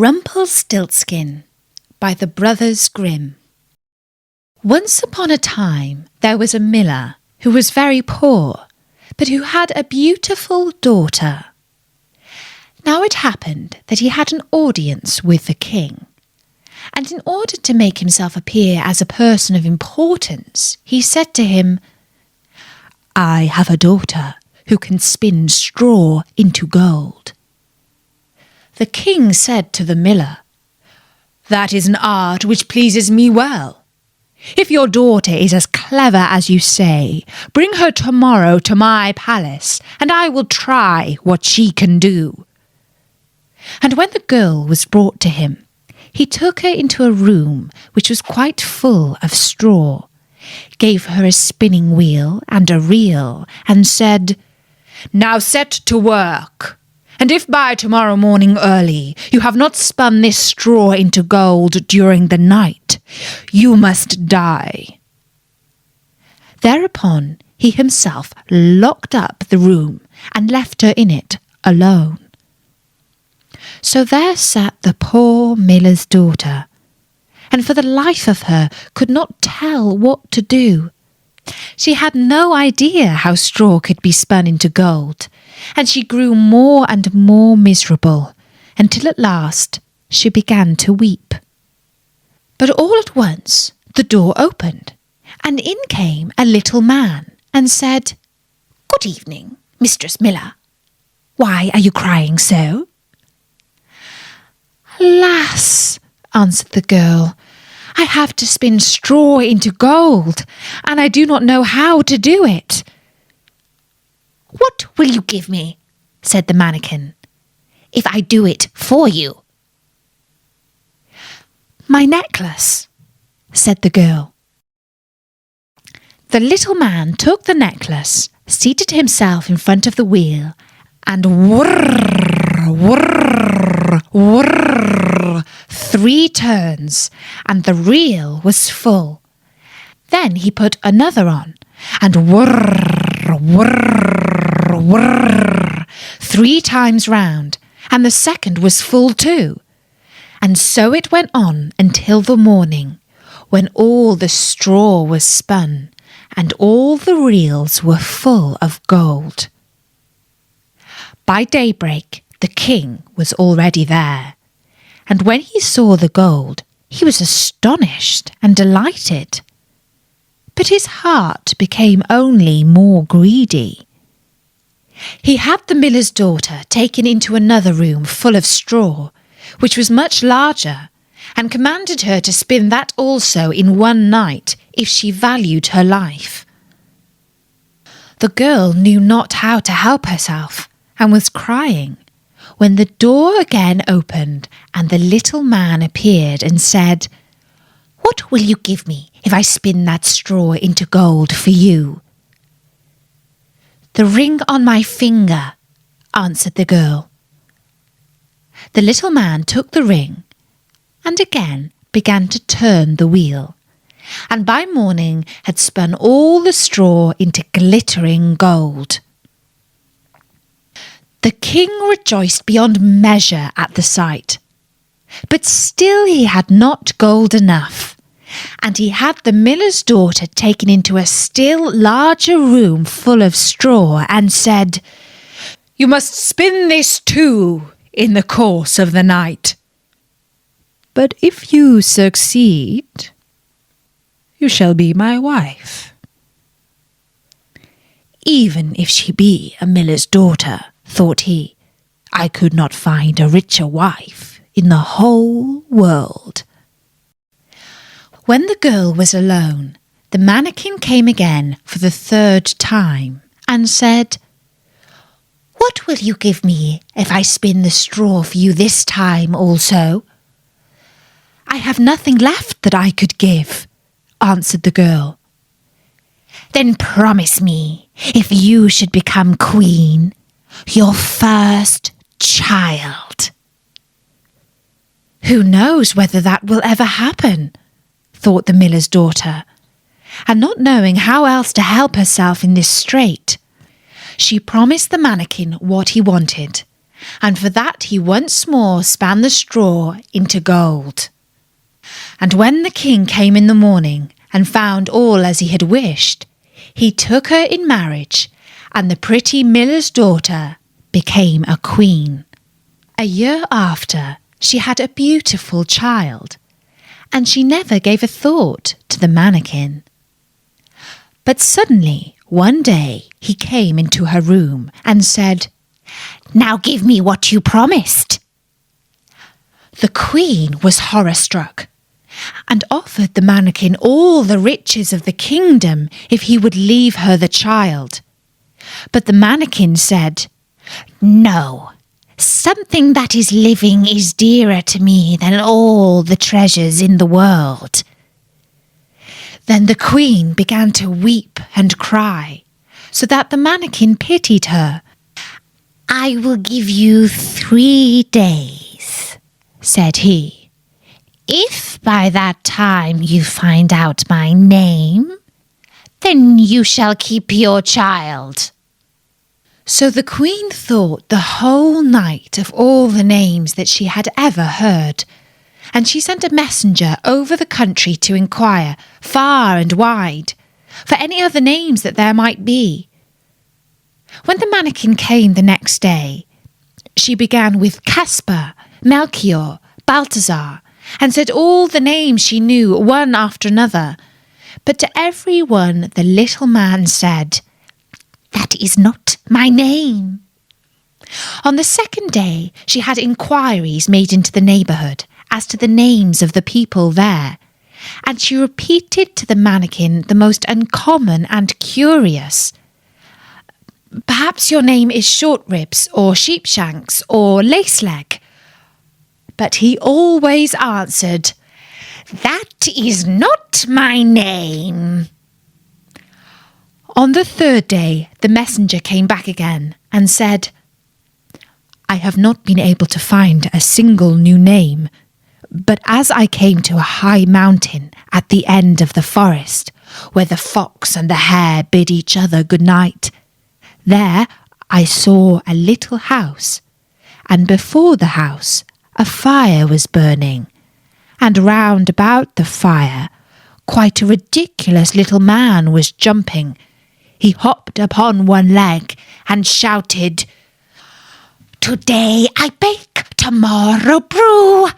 Rumpelstiltskin by the Brothers Grimm. Once upon a time there was a miller who was very poor, but who had a beautiful daughter. Now it happened that he had an audience with the king, and in order to make himself appear as a person of importance, he said to him, "I have a daughter who can spin straw into gold." The king said to the miller, "That is an art which pleases me well. If your daughter is as clever as you say, bring her tomorrow to my palace, and I will try what she can do." And when the girl was brought to him, he took her into a room which was quite full of straw, gave her a spinning wheel and a reel, and said, "Now set to work. And if by tomorrow morning early you have not spun this straw into gold during the night, you must die." Thereupon he himself locked up the room and left her in it alone. So there sat the poor miller's daughter, and for the life of her could not tell what to do. She had no idea how straw could be spun into gold, and she grew more and more miserable, until at last she began to weep. But all at once the door opened, and in came a little man, and said, "Good evening, Mistress Miller. Why are you crying so?" "Alas," answered the girl, "I have to spin straw into gold, and I do not know how to do it." "What will you give me," said the mannikin, "if I do it for you?" "My necklace," said the girl. The little man took the necklace, seated himself in front of the wheel, and whirr, whirr, whirr, 3 turns, and the reel was full. Then he put another on, and whirr, whirr, whirr, 3 times round, and the second was full too. And so it went on until the morning, when all the straw was spun, and all the reels were full of gold. By daybreak the king was already there, and when he saw the gold, he was astonished and delighted. But his heart became only more greedy. He had the miller's daughter taken into another room full of straw, which was much larger, and commanded her to spin that also in one night, if she valued her life. The girl knew not how to help herself, and was crying, when the door again opened, and the little man appeared and said, "What will you give me if I spin that straw into gold for you?" "The ring on my finger," answered the girl. The little man took the ring, and again began to turn the wheel, and by morning had spun all the straw into glittering gold. The king rejoiced beyond measure at the sight, but still he had not gold enough, and he had the miller's daughter taken into a still larger room full of straw, and said, "You must spin this too in the course of the night. But if you succeed, you shall be my wife." "Even if she be a miller's daughter," thought he, "I could not find a richer wife in the whole world." When the girl was alone, the mannikin came again for the 3rd time, and said, "What will you give me if I spin the straw for you this time also?" "I have nothing left that I could give," answered the girl. "Then promise me, if you should become queen, your first child." "Who knows whether that will ever happen?" thought the miller's daughter, and not knowing how else to help herself in this strait, she promised the mannikin what he wanted, and for that he once more span the straw into gold. And when the king came in the morning and found all as he had wished, he took her in marriage, and the pretty miller's daughter became a queen. A year after, she had a beautiful child, and she never gave a thought to the mannequin. But suddenly, one day, he came into her room and said, "Now give me what you promised." The queen was horror-struck and offered the mannequin all the riches of the kingdom if he would leave her the child. But the mannequin said, "No, something that is living is dearer to me than all the treasures in the world." Then the queen began to weep and cry, so that the mannequin pitied her. "I will give you 3 days," said he. "If by that time you find out my name, then you shall keep your child." So the queen thought the whole night of all the names that she had ever heard, and she sent a messenger over the country to inquire, far and wide, for any other names that there might be. When the mannequin came the next day, she began with Caspar, Melchior, Balthazar, and said all the names she knew one after another. But to every one the little man said, "That is not my name." On the second day she had inquiries made into the neighbourhood as to the names of the people there, and she repeated to the mannequin the most uncommon and curious. "Perhaps your name is Shortribs or Sheepshanks or Laceleg." But he always answered, "That is not my name." On the third day the messenger came back again and said, "I have not been able to find a single new name, but as I came to a high mountain at the end of the forest, where the fox and the hare bid each other good night, there I saw a little house, and before the house a fire was burning, and round about the fire quite a ridiculous little man was jumping. He hopped upon one leg and shouted, 'Today I bake, tomorrow brew,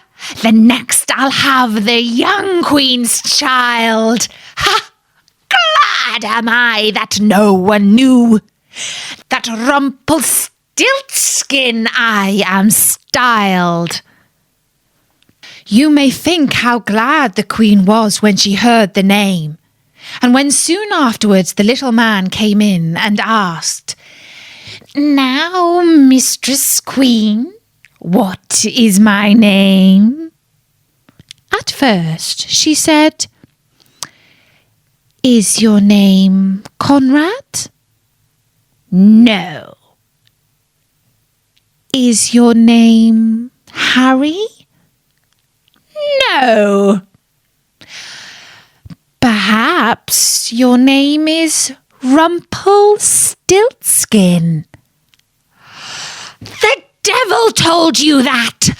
the next I'll have the young queen's child. Ha! Glad am I that no one knew that Rumpelstiltskin I am styled.'" You may think how glad the queen was when she heard the name, and when soon afterwards the little man came in and asked, "Now, Mistress Queen, what is my name?" At first she said, "Is your name Conrad?" "No." "Is your name Harry?" "No." "Perhaps your name is Rumpelstiltskin?" "The devil told you that!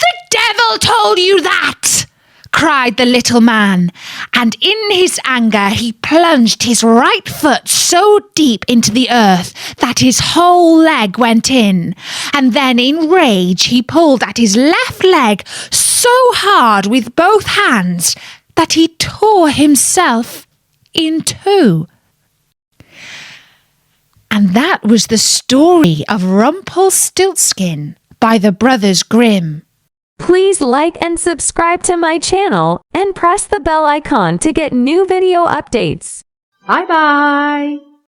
The devil told you that!" cried the little man, and in his anger he plunged his right foot so deep into the earth that his whole leg went in, and then in rage he pulled at his left leg so hard with both hands that he tore himself in two. And that was the story of Rumpelstiltskin by the Brothers Grimm. Please like and subscribe to my channel and press the bell icon to get new video updates. Bye bye!